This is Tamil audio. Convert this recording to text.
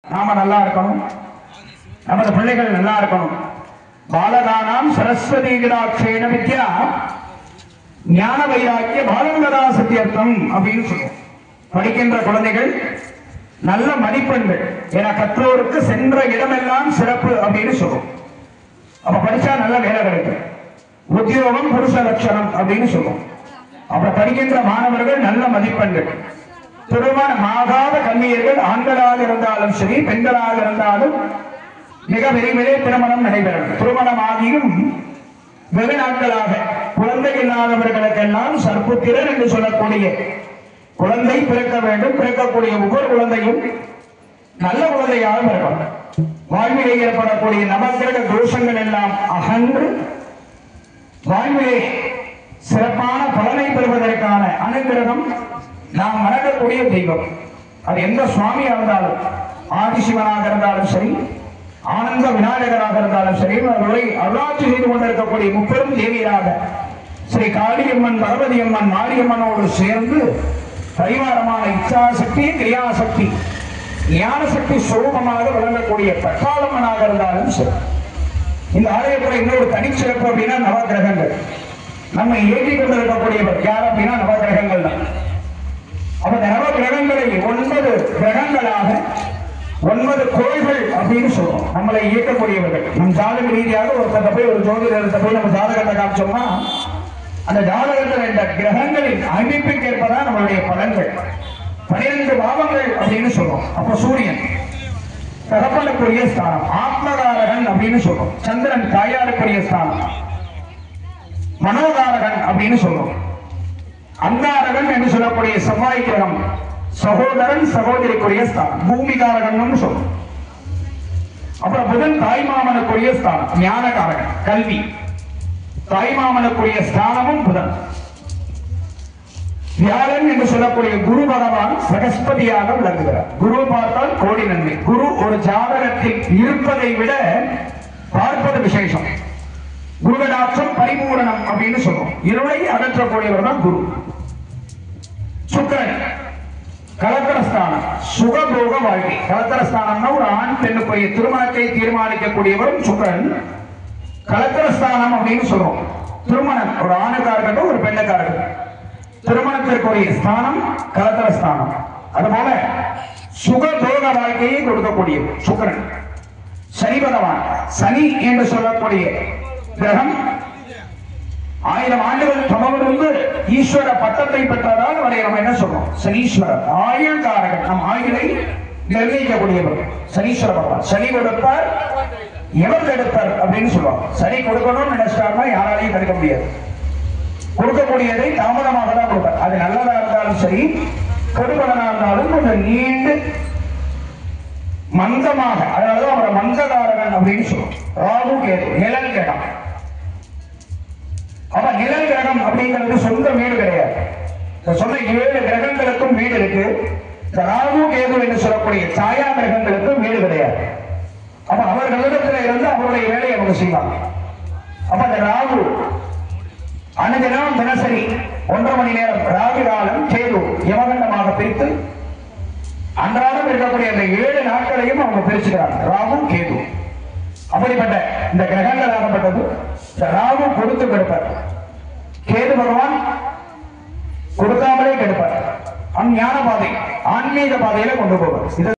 நாம நல்லா இருக்கணும், நமது பிள்ளைகள் நல்லா இருக்கணும். பாலகானாம் சரஸ்வதி கிடாட்சேன வித்யா ஞான வைராக்கிய பாலங்கதா சத்தியர்த்தம் அப்படின்னு சொல்லுவோம். படிக்கின்ற குழந்தைகள் நல்ல மதிப்பெண்கள் என கற்றோருக்கு சென்ற இடமெல்லாம் சிறப்பு அப்படின்னு சொல்லுவோம். அப்ப படிச்சா நல்ல வேலை கிடைக்கும், உத்தியோகம் புருஷ லட்சணம் அப்படின்னு சொல்லுவோம். அப்ப படிக்கின்ற மாணவர்கள் நல்ல மதிப்பெண்கள், திருமணமாகாத கன்னியர்கள் ஆண்களாக இருந்தாலும் சரி பெண்களாக இருந்தாலும் மிக விரைவிலே திருமணம் நடைபெறும். திருமணமாகியும் வெகு நாட்களாக குழந்தை இல்லாதவர்களுக்கெல்லாம் சர்ப்புத்திரன் என்று சொல்லக்கூடிய குழந்தை பிறக்க வேண்டும். பிறக்கக்கூடிய ஒவ்வொரு குழந்தையும் நல்ல குழந்தையாக பிறக்கும். வாழ்விலே ஏற்படக்கூடிய நவக்கிரக தோஷங்கள் எல்லாம் அகன்று வாழ்விலே சிறப்பான பலனை பெறுவதற்கான அனுகிரகம் நாம் வணங்கக்கூடிய தெய்வம். அது எந்த சுவாமியா இருந்தாலும், ஆதிசிவனாக இருந்தாலும் சரி, ஆனந்த விநாயகராக இருந்தாலும் சரி, அருளாட்சி செய்து கொண்டிருக்கக்கூடிய முப்பெரும் தேவியராக ஸ்ரீ காளியம்மன், பகவதி அம்மன், மாரியம்மனோடு சேர்ந்து பரிவாரமான இச்சாசக்தி, கிரியாசக்தி, ஞானசக்தி சுரூபமாக விளங்கக்கூடிய பட்டாளம்மனாக இருந்தாலும் சரி. இந்த ஆலயத்தில் இன்னொரு தனிச்சிறப்பு அப்படின்னா நவகிரகங்கள். நம்ம ஏற்றிக் கொண்டிருக்கக்கூடியவர் யார் அப்படின்னா நவகிரகங்கள் தான். அப்ப நவகிரகங்களை 9 கிரகங்களாக 9 கோள்கள் அப்படின்னு சொல்றோம். நம்மளை இயக்கக்கூடியவர்கள். நம் ஜாதக ரீதியாக ஒருத்தர் போய் ஒரு ஜோதிடத்தை போய் நம்ம ஜாதகத்தை காமிச்சோம்னா அந்த ஜாதகத்தில் இந்த கிரகங்களின் அமைப்புக்கு ஏற்பதான் நம்மளுடைய பலன்கள். 12 பாவங்கள் அப்படின்னு சொல்றோம். அப்ப சூரியன் தகப்பனுக்குரிய ஸ்தானம், ஆத்மகாரகன் அப்படின்னு சொல்றோம். சந்திரன் தாயாருக்குரிய ஸ்தானம், மனோகாரகன் அப்படின்னு சொல்றோம். அங்காரகன் என்று சொல்லக்கூடிய செவ்வாய் கிரகம் சகோதரன் சகோதரிக்குரிய ஸ்தானம், பூமிகாரகன் சொல்றோம். அப்புறம் புதன் தாய்மாமனுக்குரிய ஸ்தானம், ஞானகாரகன் கல்வி, தாய்மாமனுக்குரிய ஸ்தானமும் புதன். வியாழன் என்று சொல்லக்கூடிய குரு பகவான் சகஸ்பதியாக விளங்குகிறார். குரு பார்த்தால் கோடி நன்மை. குரு ஒரு ஜாதகத்தில் இருப்பதை விட பார்ப்பது விசேஷம். குருகடாட்சம் பரிபூரணம் அப்படின்னு சொல்றோம். இருளை அகற்றக்கூடியவர் தான் குரு. சுக்கிரன் கலத்திரஸ்தானம், சுகபோக வாழ்க்கை. கலத்திரஸ்தானம்னா ஒரு ஆண் பெண்ணுக்குரிய திருமணத்தை தீர்மானிக்கக்கூடியவரும் சுக்கிரன். கலத்திரஸ்தானம் அப்படின்னு சொல்றோம். திருமணம் ஒரு ஆணுக்காக இருக்கட்டும் ஒரு பெண்ணுக்காக இருக்கட்டும், திருமணத்திற்குரிய ஸ்தானம் கலத்திரஸ்தானம். அதுபோல சுகபோக வாழ்க்கையை கொடுக்கக்கூடிய சுக்கிரன். சனி பகவான், சனி என்று சொல்லக்கூடிய கிரகம் 1000 ஆண்டுகள் தவமிருந்து ஈஸ்வர பட்டத்தை பெற்றதால் அவரை நம்ம என்ன சொல்றோம்? சனீஸ்வரர். ஆயுள்காரகன், நம் ஆயுளை நிர்ணயிக்கக்கூடியவர் சனீஸ்வர பகவான். சனி கொடுப்பார், எவர் தடுப்பார் அப்படின்னு சொல்லுவாங்க. சனி கொடுக்கணும்னு நினைச்சாருன்னா யாராலையும் தடுக்க முடியாது. கொடுக்கக்கூடியதை தாமதமாக தான் கொடுப்பார். அது நல்லதா இருந்தாலும் சரி, கொடுப்பதனா இருந்தாலும் கொஞ்சம் நீண்டு மந்தமாக. அதனாலதான் அவரை மந்தகாரகன் அப்படின்னு சொல்லுவோம். ராகு கேது நிழல் கிரகம். அப்ப நிழல் கிரகம் அப்படிங்கிறது சொந்த வீடு கிடையாது. சொன்ன 7 கிரகங்களுக்கும் வீடு இருக்கு. ராகு கேது என்று சொல்லக்கூடிய சாயா கிரகங்களுக்கும் வீடு கிடையாது. அப்ப அவர்களிடத்துல இருந்து அவருடைய வேலையை அவங்க செய்வாங்க. அப்ப அந்த ராகு அனுதினம் தினசரி 1.5 மணி நேரம் ராகு காலம் கேது யமகண்டமாக பிரித்து அன்றாடம் இருக்கக்கூடிய அந்த 7 நாட்களையும் அவங்க பிரிச்சுக்கிறாங்க, ராகு கேது. அப்படிப்பட்ட இந்த கிரகங்கள் ஆகப்பட்டது. ராகு கொடுத்து கெடுப்பார், கேது பகவான் கொடுக்காமலே கெடுப்பார். ஞான பாதை, ஆன்மீக பாதையில கொண்டு போவார்.